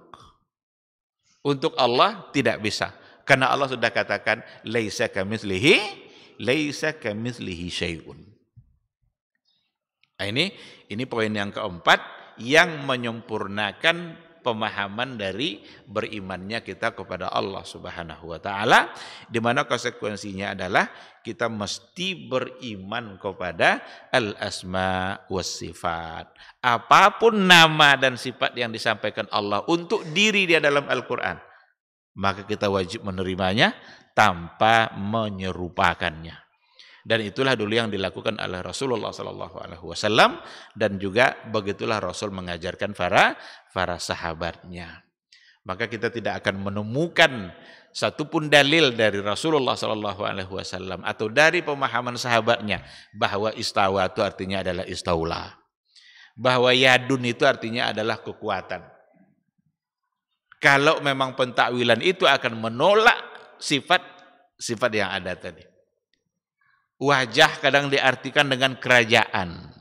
Untuk Allah tidak bisa. Karena Allah sudah katakan laisa kamitslihi syai'un. Nah, ini poin yang keempat yang menyempurnakan pemahaman dari berimannya kita kepada Allah Subhanahu wa taala, di mana konsekuensinya adalah kita mesti beriman kepada al-asma was sifat. Apapun nama dan sifat yang disampaikan Allah untuk diri dia dalam Al-Qur'an, maka kita wajib menerimanya tanpa menyerupakannya. Dan itulah dulu yang dilakukan oleh Rasulullah SAW, dan juga begitulah Rasul mengajarkan para sahabatnya. Maka kita tidak akan menemukan satupun dalil dari Rasulullah SAW atau dari pemahaman sahabatnya bahwa istawa itu artinya adalah istaula, bahwa yadun itu artinya adalah kekuatan. Kalau memang pentakwilan itu akan menolak sifat yang ada tadi. Wajah kadang diartikan dengan kerajaan.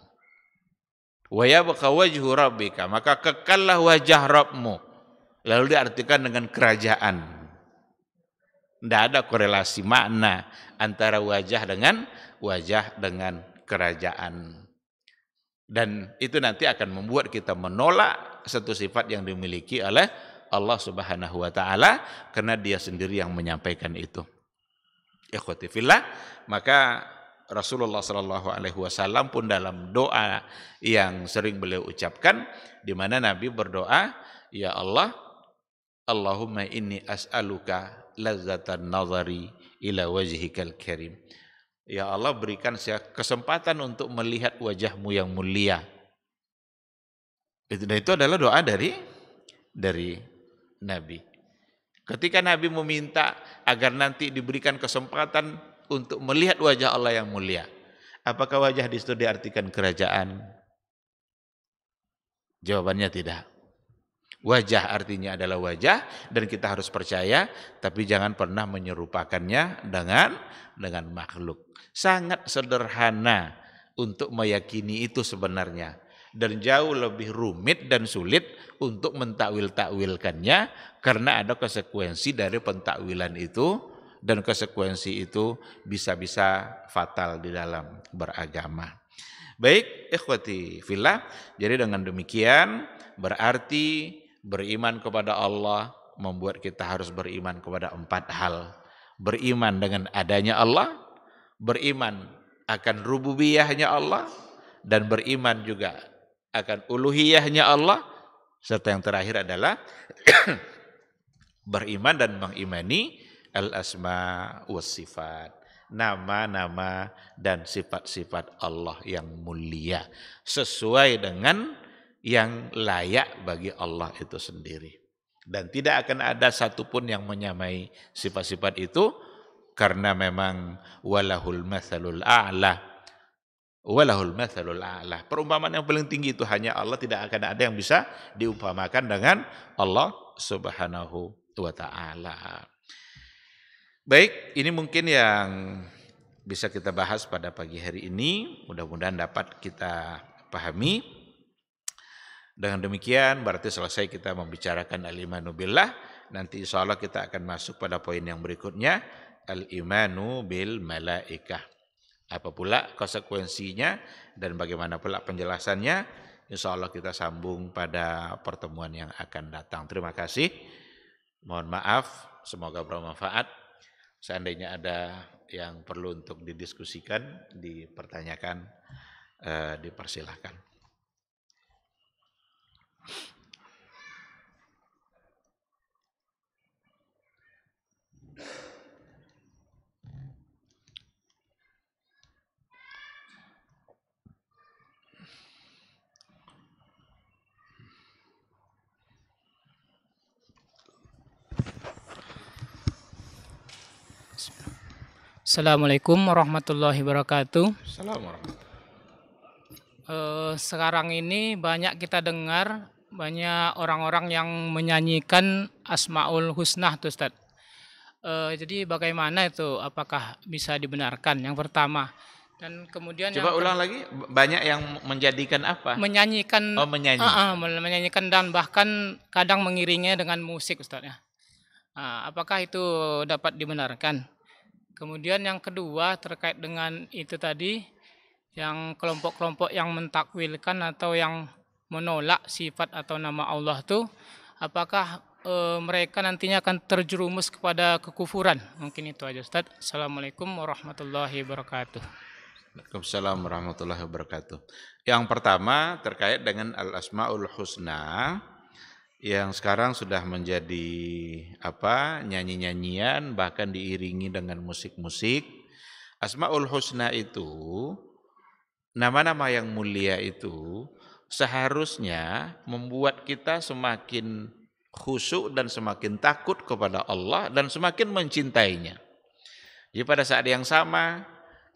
Wa yabqa wajhu rabbika, maka kekallah wajah Rabbmu. Lalu diartikan dengan kerajaan. Tidak ada korelasi makna antara wajah dengan kerajaan. Dan itu nanti akan membuat kita menolak satu sifat yang dimiliki oleh Allah Subhanahu wa taala karena Dia sendiri yang menyampaikan itu. Ikhwati fillah, maka Rasulullah sallallahu alaihi wasallam pun dalam doa yang sering beliau ucapkan di mana Nabi berdoa, ya Allah, Allahumma inni as'aluka lazzatan nazari ila wajhikal karim. Ya Allah, berikan saya kesempatan untuk melihat wajahmu yang mulia. Itu adalah doa dari Nabi. Ketika Nabi meminta agar nanti diberikan kesempatan untuk melihat wajah Allah yang mulia, apakah wajah di situ diartikan kerajaan? Jawabannya tidak. Wajah artinya adalah wajah dan kita harus percaya, tapi jangan pernah menyerupakannya dengan makhluk. Sangat sederhana untuk meyakini itu sebenarnya, dan jauh lebih rumit dan sulit untuk mentakwil-takwilkannya karena ada konsekuensi dari pentakwilan itu, dan konsekuensi itu bisa-bisa fatal di dalam beragama. Baik, ikhwati fillah, jadi dengan demikian berarti beriman kepada Allah membuat kita harus beriman kepada 4 hal. Beriman dengan adanya Allah, beriman akan rububiyahnya Allah, dan beriman juga akan uluhiyahnya Allah, serta yang terakhir adalah beriman dan mengimani al-asma was sifat, nama-nama dan sifat-sifat Allah yang mulia sesuai dengan yang layak bagi Allah itu sendiri. Dan tidak akan ada satupun yang menyamai sifat-sifat itu, karena memang walahul matsalul a'la. Walahul matsalul a'la. Perumpamaan yang paling tinggi itu hanya Allah, tidak akan ada yang bisa diumpamakan dengan Allah Subhanahu wa taala. Baik, ini mungkin yang bisa kita bahas pada pagi hari ini, mudah-mudahan dapat kita pahami. Dengan demikian berarti selesai kita membicarakan al-imanu billah. Nanti insya Allah kita akan masuk pada poin yang berikutnya, al-imanu bil malaikah. Apa pula konsekuensinya dan bagaimana pula penjelasannya, insya Allah kita sambung pada pertemuan yang akan datang. Terima kasih. Mohon maaf, semoga bermanfaat. Seandainya ada yang perlu untuk didiskusikan, dipertanyakan, dipersilahkan. Assalamualaikum warahmatullahi wabarakatuh. Assalamualaikum. Sekarang ini banyak kita dengar banyak orang-orang yang menyanyikan Asmaul Husna tuh Ustaz. Jadi bagaimana itu? Apakah bisa dibenarkan? Yang pertama. Dan kemudian coba ulang lagi, banyak yang menjadikan apa? Menyanyikan. Oh, menyanyi. Menyanyikan dan bahkan kadang mengiringnya dengan musik Ustaz ya. Apakah itu dapat dibenarkan? Kemudian yang kedua terkait dengan itu tadi, yang kelompok-kelompok yang mentakwilkan atau yang menolak sifat atau nama Allah itu, apakah mereka nantinya akan terjerumus kepada kekufuran? Mungkin itu aja Ustaz. Assalamualaikum warahmatullahi wabarakatuh. Waalaikumsalam warahmatullahi wabarakatuh. Yang pertama terkait dengan al-asmaul husna yang sekarang sudah menjadi nyanyi-nyanyian, bahkan diiringi dengan musik-musik. Asmaul husna itu, nama-nama yang mulia itu seharusnya membuat kita semakin khusyuk dan semakin takut kepada Allah dan semakin mencintainya. Jadi pada saat yang sama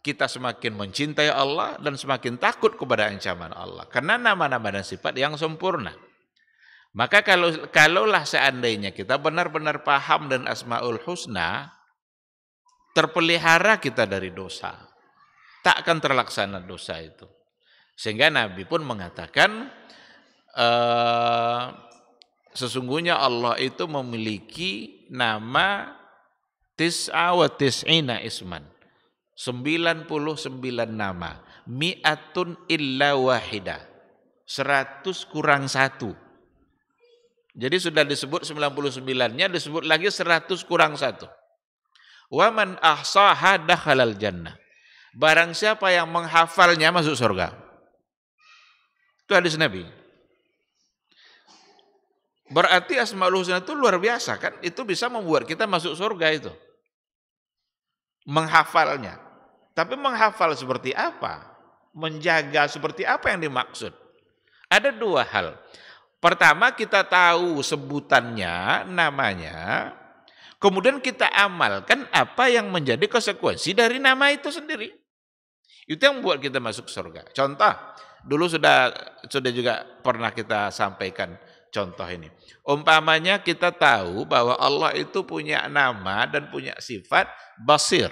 kita semakin mencintai Allah dan semakin takut kepada ancaman Allah karena nama-nama dan sifat yang sempurna. Maka kalaulah seandainya kita benar-benar paham dan Asmaul Husna, terpelihara kita dari dosa, tak akan terlaksana dosa itu. Sehingga Nabi pun mengatakan, sesungguhnya Allah itu memiliki nama Tis'a wa tis'ina isman. 99 nama. Mi'atun illa wahidah. 100 kurang 1. Jadi sudah disebut 99-nya, disebut lagi 100 kurang 1. Wa man ahsaha dakhalal jannah. Barang siapa yang menghafalnya masuk surga. Itu hadis Nabi. Berarti Asmaul Husna itu luar biasa kan? Itu bisa membuat kita masuk surga itu. Menghafalnya. Tapi menghafal seperti apa? Menjaga seperti apa yang dimaksud? Ada dua hal. Pertama, kita tahu sebutannya, namanya. Kemudian kita amalkan apa yang menjadi konsekuensi dari nama itu sendiri. Itu yang membuat kita masuk surga. Contoh, dulu sudah juga pernah kita sampaikan contoh ini. Umpamanya kita tahu bahwa Allah itu punya nama dan punya sifat basir.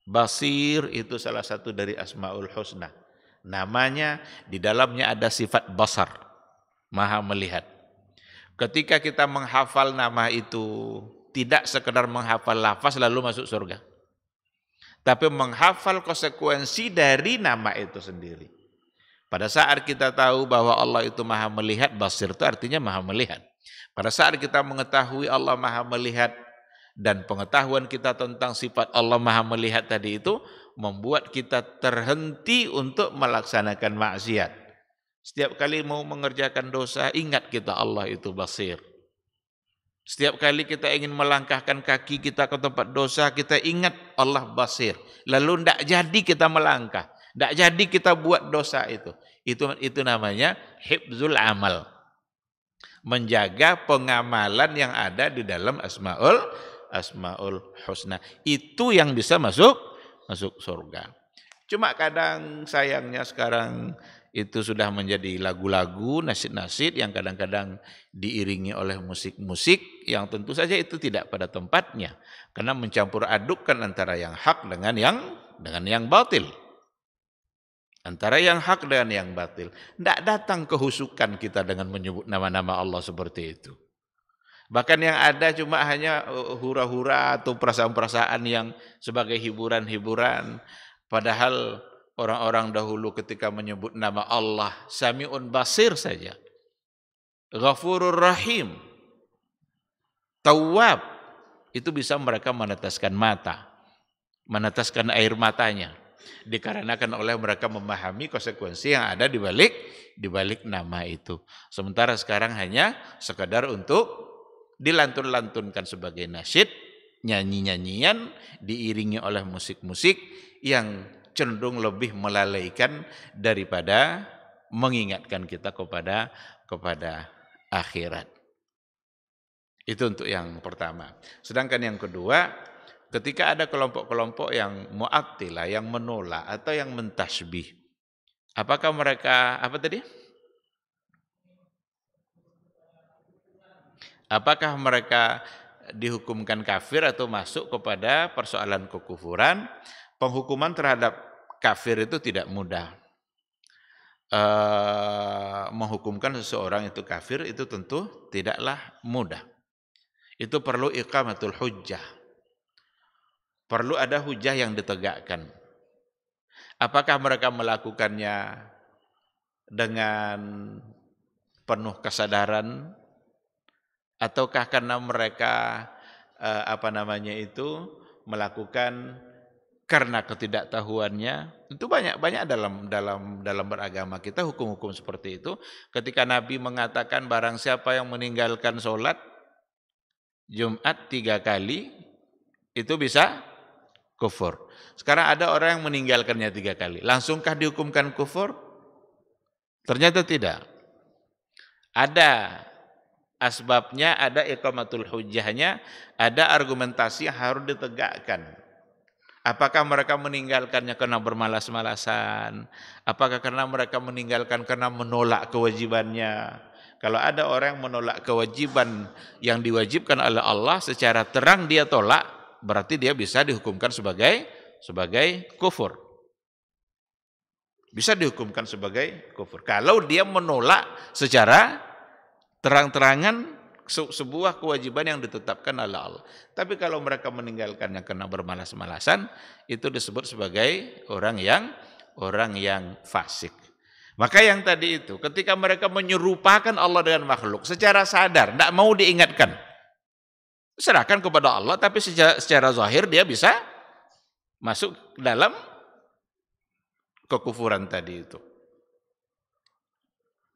Basir itu salah satu dari Asmaul Husna. Namanya di dalamnya ada sifat basar, maha melihat. Ketika kita menghafal nama itu, tidak sekedar menghafal lafaz lalu masuk surga. Tapi menghafal konsekuensi dari nama itu sendiri. Pada saat kita tahu bahwa Allah itu maha melihat, basir itu artinya maha melihat. Pada saat kita mengetahui Allah maha melihat, dan pengetahuan kita tentang sifat Allah maha melihat tadi itu, membuat kita terhenti untuk melaksanakan maksiat. Setiap kali mau mengerjakan dosa, ingat kita Allah itu basir. Setiap kali kita ingin melangkahkan kaki kita ke tempat dosa, kita ingat Allah basir. Lalu tidak jadi kita melangkah, tidak jadi kita buat dosa itu. Itu namanya hifzul amal. Menjaga pengamalan yang ada di dalam Asmaul Husna. Itu yang bisa masuk surga. Cuma kadang sayangnya sekarang itu sudah menjadi lagu-lagu, nasyid-nasyid yang kadang-kadang diiringi oleh musik-musik yang tentu saja itu tidak pada tempatnya. Karena mencampur adukkan antara yang hak dengan yang batil. Antara yang hak dengan yang batil. Tidak datang kehusukan kita dengan menyebut nama-nama Allah seperti itu. Bahkan yang ada cuma hanya hura-hura atau perasaan-perasaan yang sebagai hiburan-hiburan. Padahal orang-orang dahulu ketika menyebut nama Allah, Sami'un Basir saja. Ghafurur Rahim. Tawwab. Itu bisa mereka meneteskan mata. Meneteskan air matanya. Dikarenakan oleh mereka memahami konsekuensi yang ada di balik nama itu. Sementara sekarang hanya sekadar untuk dilantun-lantunkan sebagai nasyid, nyanyi-nyanyian, diiringi oleh musik-musik yang cenderung lebih melalaikan daripada mengingatkan kita kepada akhirat. Itu untuk yang pertama. Sedangkan yang kedua, ketika ada kelompok-kelompok yang mu'attilah, yang menolak atau yang mentasbih, apakah mereka, apa tadi? Apakah mereka dihukumkan kafir atau masuk kepada persoalan kekufuran? Penghukuman terhadap kafir itu tidak mudah. Menghukumkan seseorang itu kafir itu tentu tidaklah mudah. Itu perlu iqamatul hujjah. Perlu ada hujjah yang ditegakkan. Apakah mereka melakukannya dengan penuh kesadaran, ataukah karena mereka melakukan karena ketidaktahuannya? Itu banyak dalam beragama kita hukum-hukum seperti itu. Ketika Nabi mengatakan barang siapa yang meninggalkan sholat Jumat 3 kali itu bisa kufur. Sekarang ada orang yang meninggalkannya 3 kali, langsungkah dihukumkan kufur? Ternyata tidak. Ada asbabnya, ada iqamatul hujjahnya, ada argumentasi yang harus ditegakkan. Apakah mereka meninggalkannya karena bermalas-malasan? Apakah karena mereka meninggalkan karena menolak kewajibannya? Kalau ada orang yang menolak kewajiban yang diwajibkan oleh Allah secara terang dia tolak, berarti dia bisa dihukumkan sebagai kufur. Bisa dihukumkan sebagai kufur. Kalau dia menolak secara terang-terangan sebuah kewajiban yang ditetapkan oleh Allah. Tapi kalau mereka meninggalkannya karena bermalas-malasan, itu disebut sebagai orang yang fasik. Maka yang tadi itu, ketika mereka menyerupakan Allah dengan makhluk secara sadar, tidak mau diingatkan, serahkan kepada Allah, tapi secara zahir dia bisa masuk dalam kekufuran tadi itu.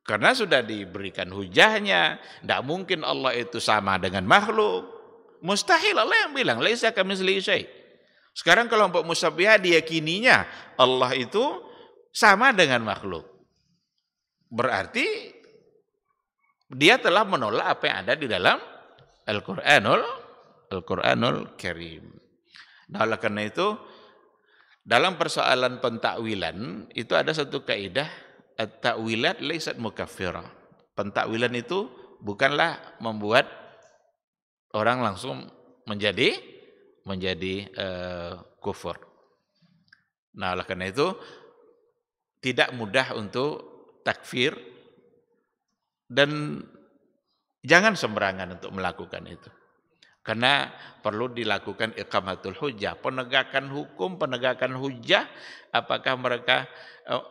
Karena sudah diberikan hujahnya, tidak mungkin Allah itu sama dengan makhluk. Mustahil, Allah yang bilang, laisa kamitslihi syai'. Sekarang kelompok musabbihah diyakininya Allah itu sama dengan makhluk. Berarti dia telah menolak apa yang ada di dalam Al-Qur'anul Karim. Nah, oleh karena itu, dalam persoalan pentakwilan itu ada satu kaidah, at-ta'wilat laysat mukaffirah. Pentakwilan itu bukanlah membuat orang langsung menjadi kufur. Nah, oleh karena itu tidak mudah untuk takfir dan jangan sembarangan untuk melakukan itu. Karena perlu dilakukan iqamatul hujjah, penegakan hukum, penegakan hujjah, apakah mereka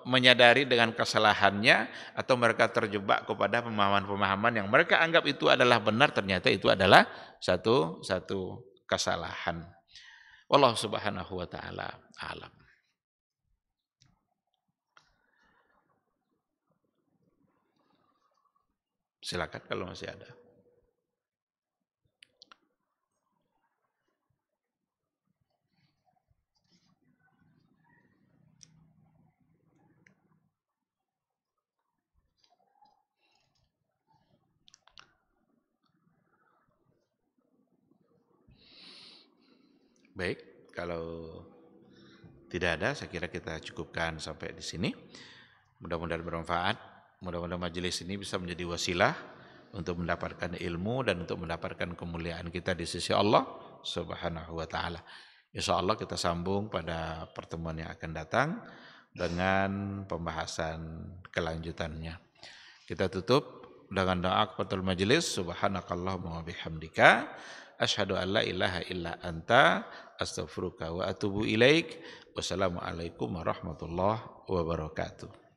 menyadari dengan kesalahannya atau mereka terjebak kepada pemahaman-pemahaman yang mereka anggap itu adalah benar, ternyata itu adalah satu kesalahan. Wallahu subhanahu wa ta'ala alam. Silakan kalau masih ada. Baik, kalau tidak ada, saya kira kita cukupkan sampai di sini. Mudah-mudahan bermanfaat. Mudah-mudahan majelis ini bisa menjadi wasilah untuk mendapatkan ilmu dan untuk mendapatkan kemuliaan kita di sisi Allah Subhanahu wa taala. Insyaallah kita sambung pada pertemuan yang akan datang dengan pembahasan kelanjutannya. Kita tutup dengan doa kafatul majelis. Subhanakallahumma wa bihamdika asyhadu an la ilaha illa anta astaghfiruka wa atubu ilaik. Wassalamualaikum warahmatullahi wabarakatuh.